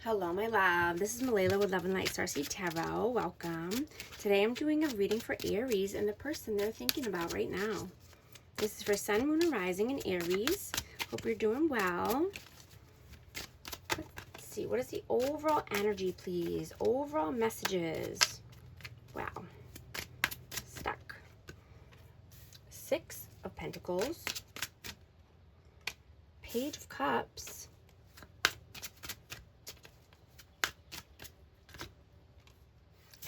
Hello, my love. This is Malayla with Love and Light Starseed Tarot. Welcome. Today I'm doing a reading for Aries and the person they're thinking about right now. This is for Sun, Moon, and Rising in Aries. Hope you're doing well. Let's see. What is the overall energy, please? Overall messages. Wow. Stuck. 6 of Pentacles. Page of Cups.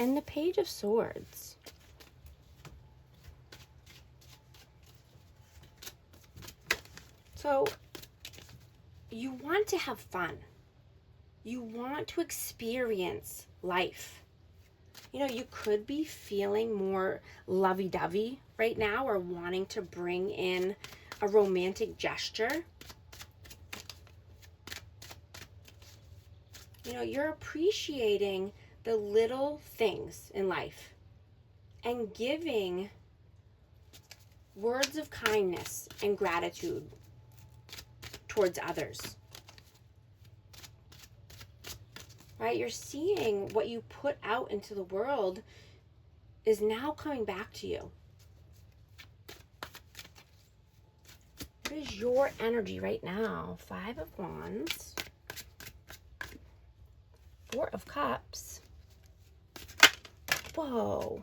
And the Page of Swords. So, you want to have fun. You want to experience life. You know, you could be feeling more lovey-dovey right now or wanting to bring in a romantic gesture. You know, you're appreciating the little things in life and giving words of kindness and gratitude towards others. Right? You're seeing what you put out into the world is now coming back to you. What is your energy right now? 5 of Wands, 4 of Cups. Whoa.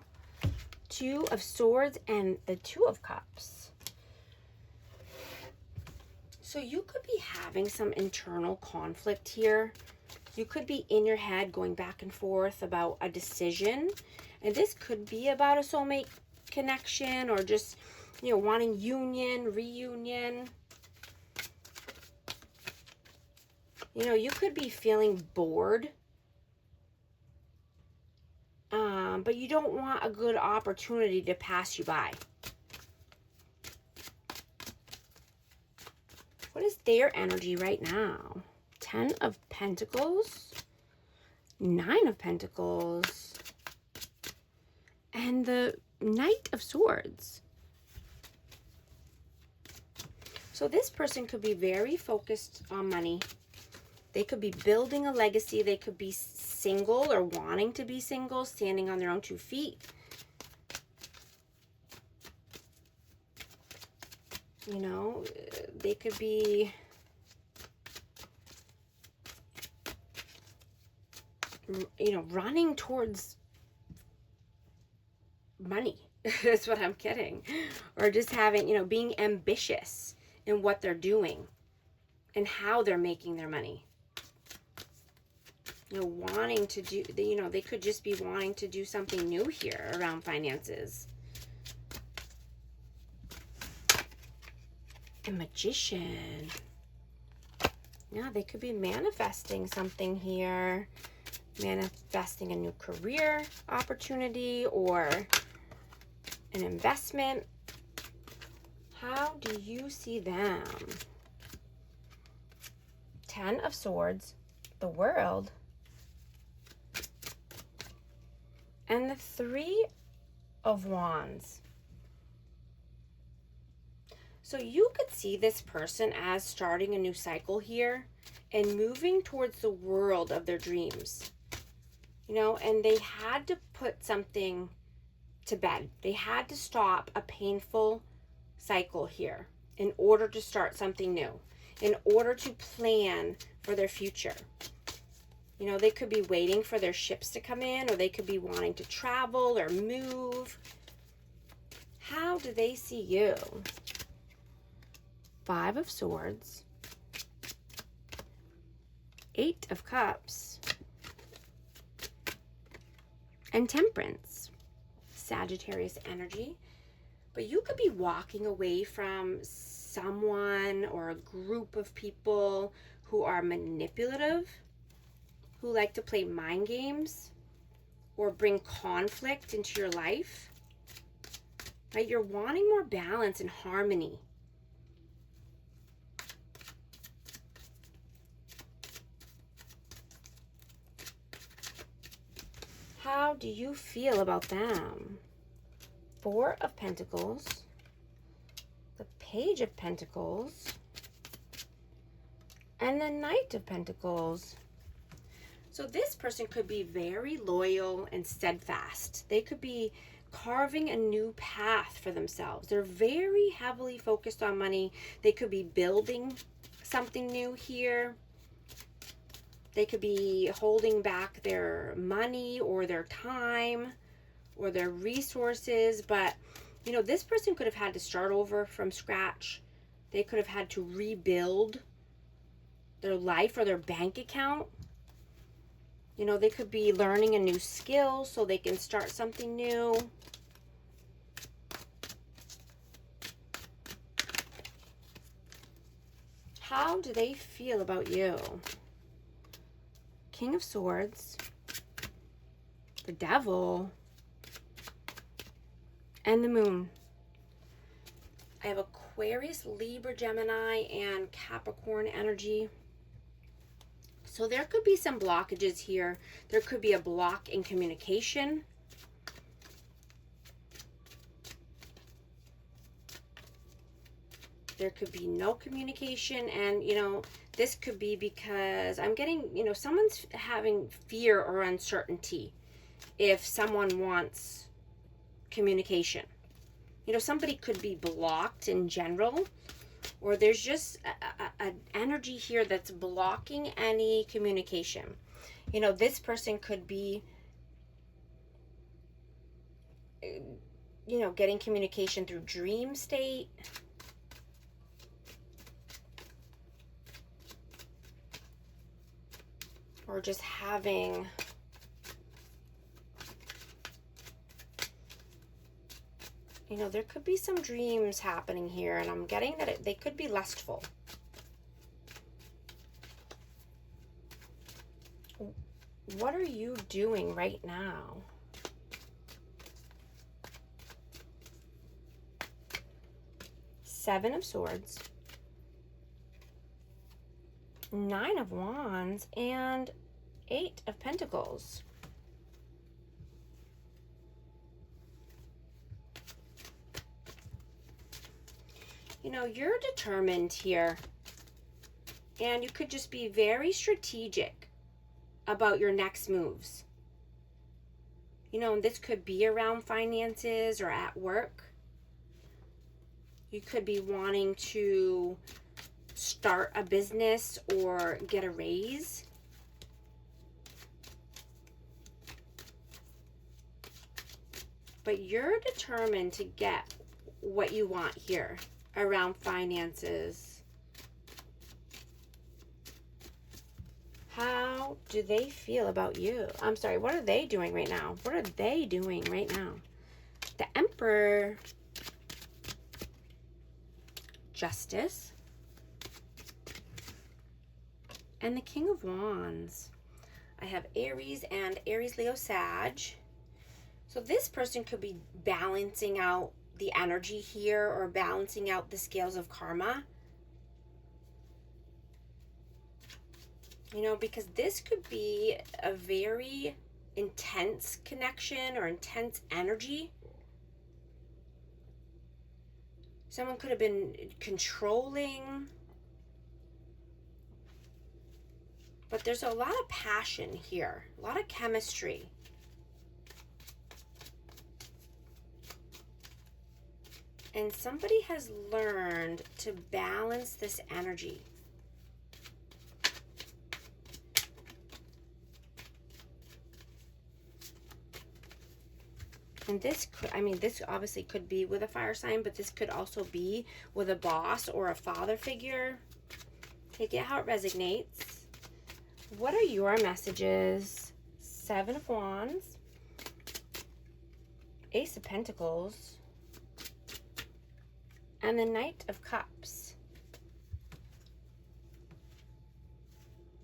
2 of Swords and the 2 of Cups. So you could be having some internal conflict here. You could be in your head going back and forth about a decision. And this could be about a soulmate connection or just, you know, wanting union, reunion. You know, you could be feeling bored. But you don't want a good opportunity to pass you by. What is their energy right now? 10 of Pentacles, 9 of Pentacles, and the Knight of Swords. So this person could be very focused on money. They could be building a legacy. They could be single or wanting to be single, standing on their own 2 feet. You know, they could be running towards money. That's what I'm getting. Or just having, being ambitious in what they're doing and how they're making their money. Wanting to do, they could just be wanting to do something new here around finances. A Magician. Yeah, they could be manifesting something here. Manifesting a new career opportunity or an investment. How do you see them? 10 of Swords, the World, and the 3 of Wands. So you could see this person as starting a new cycle here and moving towards the world of their dreams. And they had to put something to bed. They had to stop a painful cycle here in order to start something new, in order to plan for their future. They could be waiting for their ships to come in, or they could be wanting to travel or move. How do they see you? 5 of Swords, 8 of Cups, and Temperance. Sagittarius energy. But you could be walking away from someone or a group of people who are manipulative, who like to play mind games or bring conflict into your life. Right? You're wanting more balance and harmony. How do you feel about them? 4 of Pentacles, the Page of Pentacles, and the Knight of Pentacles. So this person could be very loyal and steadfast. They could be carving a new path for themselves. They're very heavily focused on money. They could be building something new here. They could be holding back their money or their time or their resources. But, you know, this person could have had to start over from scratch. They could have had to rebuild their life or their bank account. You know, they could be learning a new skill so they can start something new. How do they feel about you? King of Swords, the Devil, and the Moon. I have Aquarius, Libra, Gemini, and Capricorn energy. So there could be some blockages here. There could be a block in communication. There could be no communication, and, you know, this could be because I'm getting, you know, someone's having fear or uncertainty if someone wants communication. You know, somebody could be blocked in general, or there's just an energy here that's blocking any communication. You know, this person could be, you know, getting communication through dream state. Or just having, you know, there could be some dreams happening here, and I'm getting that they could be lustful. What are you doing right now? Seven of Swords, Nine of Wands, and Eight of Pentacles. You know, you're determined here, and you could just be very strategic about your next moves. You know, this could be around finances or at work. You could be wanting to start a business or get a raise. But you're determined to get what you want here around finances. How do they feel about you? I'm sorry, what are they doing right now? What are they doing right now? The Emperor, Justice, and the King of Wands. I have Aries and Aries, Leo, Sag. So this person could be balancing out the energy here or balancing out the scales of karma. You know, because this could be a very intense connection or intense energy. Someone could have been controlling. But there's a lot of passion here, a lot of chemistry. And somebody has learned to balance this energy. And this could, I mean, this obviously could be with a fire sign, but this could also be with a boss or a father figure. Take it how it resonates. What are your messages? Seven of Wands, Ace of Pentacles, and the Knight of Cups.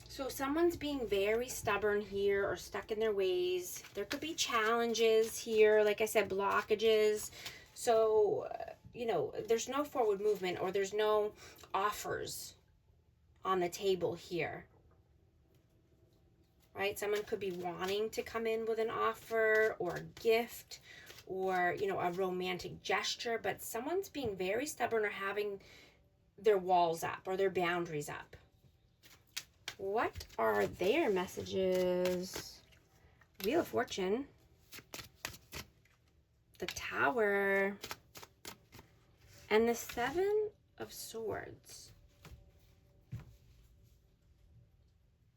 So someone's being very stubborn here or stuck in their ways. There could be challenges here, like I said, blockages. So, you know, there's no forward movement or there's no offers on the table here. Right? Someone could be wanting to come in with an offer or a gift or, you know, a romantic gesture, but someone's being very stubborn or having their walls up or their boundaries up. What are their messages? Wheel of Fortune, the Tower, and the Seven of Swords.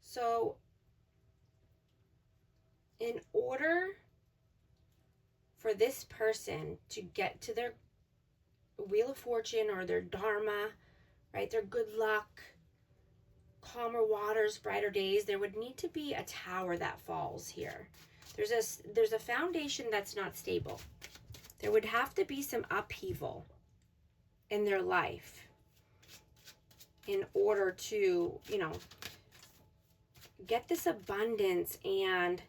So, in order for this person to get to their Wheel of Fortune or their Dharma, right, their good luck, calmer waters, brighter days, there would need to be a tower that falls here. There's a foundation that's not stable. There would have to be some upheaval in their life in order to, you know, get this abundance and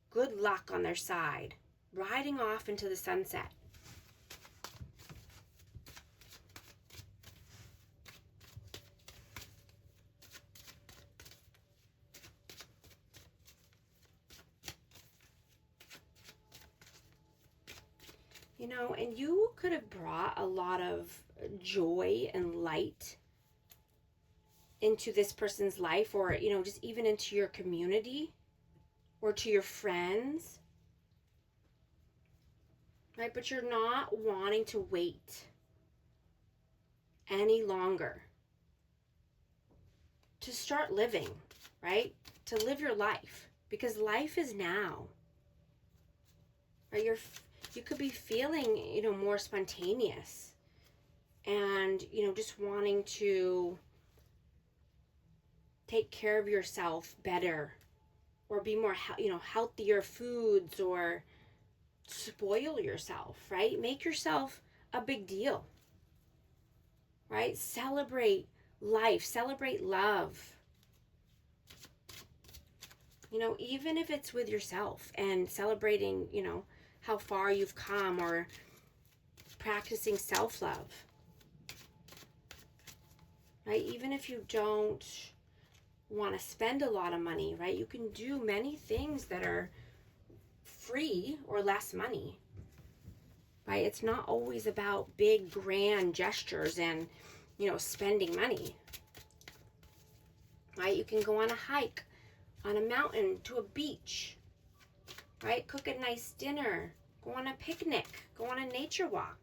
good luck on their side, riding off into the sunset. You know, and you could have brought a lot of joy and light into this person's life, or, you know, just even into your community or to your friends, right? But you're not wanting to wait any longer to start living, right? To live your life, because life is now, right? You could be feeling, you know, more spontaneous and, you know, just wanting to take care of yourself better, or be more, you know, healthier foods, or spoil yourself, right? Make yourself a big deal, right? Celebrate life, celebrate love. You know, even if it's with yourself and celebrating, you know, how far you've come, or practicing self-love, right? Even if you don't want to spend a lot of money, right? You can do many things that are free or less money, right? It's not always about big grand gestures and, you know, spending money, right? You can go on a hike, on a mountain, to a beach, right? Cook a nice dinner, go on a picnic, go on a nature walk.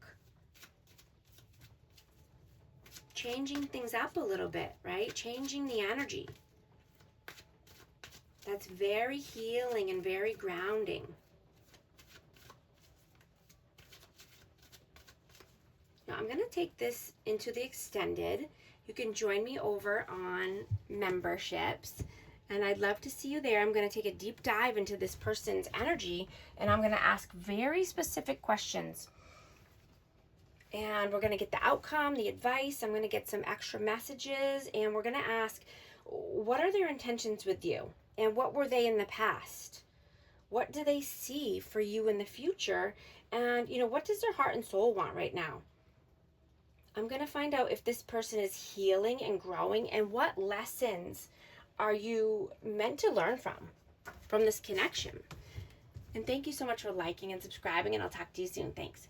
Changing things up a little bit, right? Changing the energy. That's very healing and very grounding. Now I'm going to take this into the extended. You can join me over on memberships, and I'd love to see you there. I'm going to take a deep dive into this person's energy, and I'm going to ask very specific questions. And we're going to get the outcome, the advice. I'm going to get some extra messages, and we're going to ask, what are their intentions with you? And what were they in the past? What do they see for you in the future? And, you know, what does their heart and soul want right now? I'm going to find out if this person is healing and growing, and what lessons are you meant to learn from this connection. And thank you so much for liking and subscribing, and I'll talk to you soon. Thanks.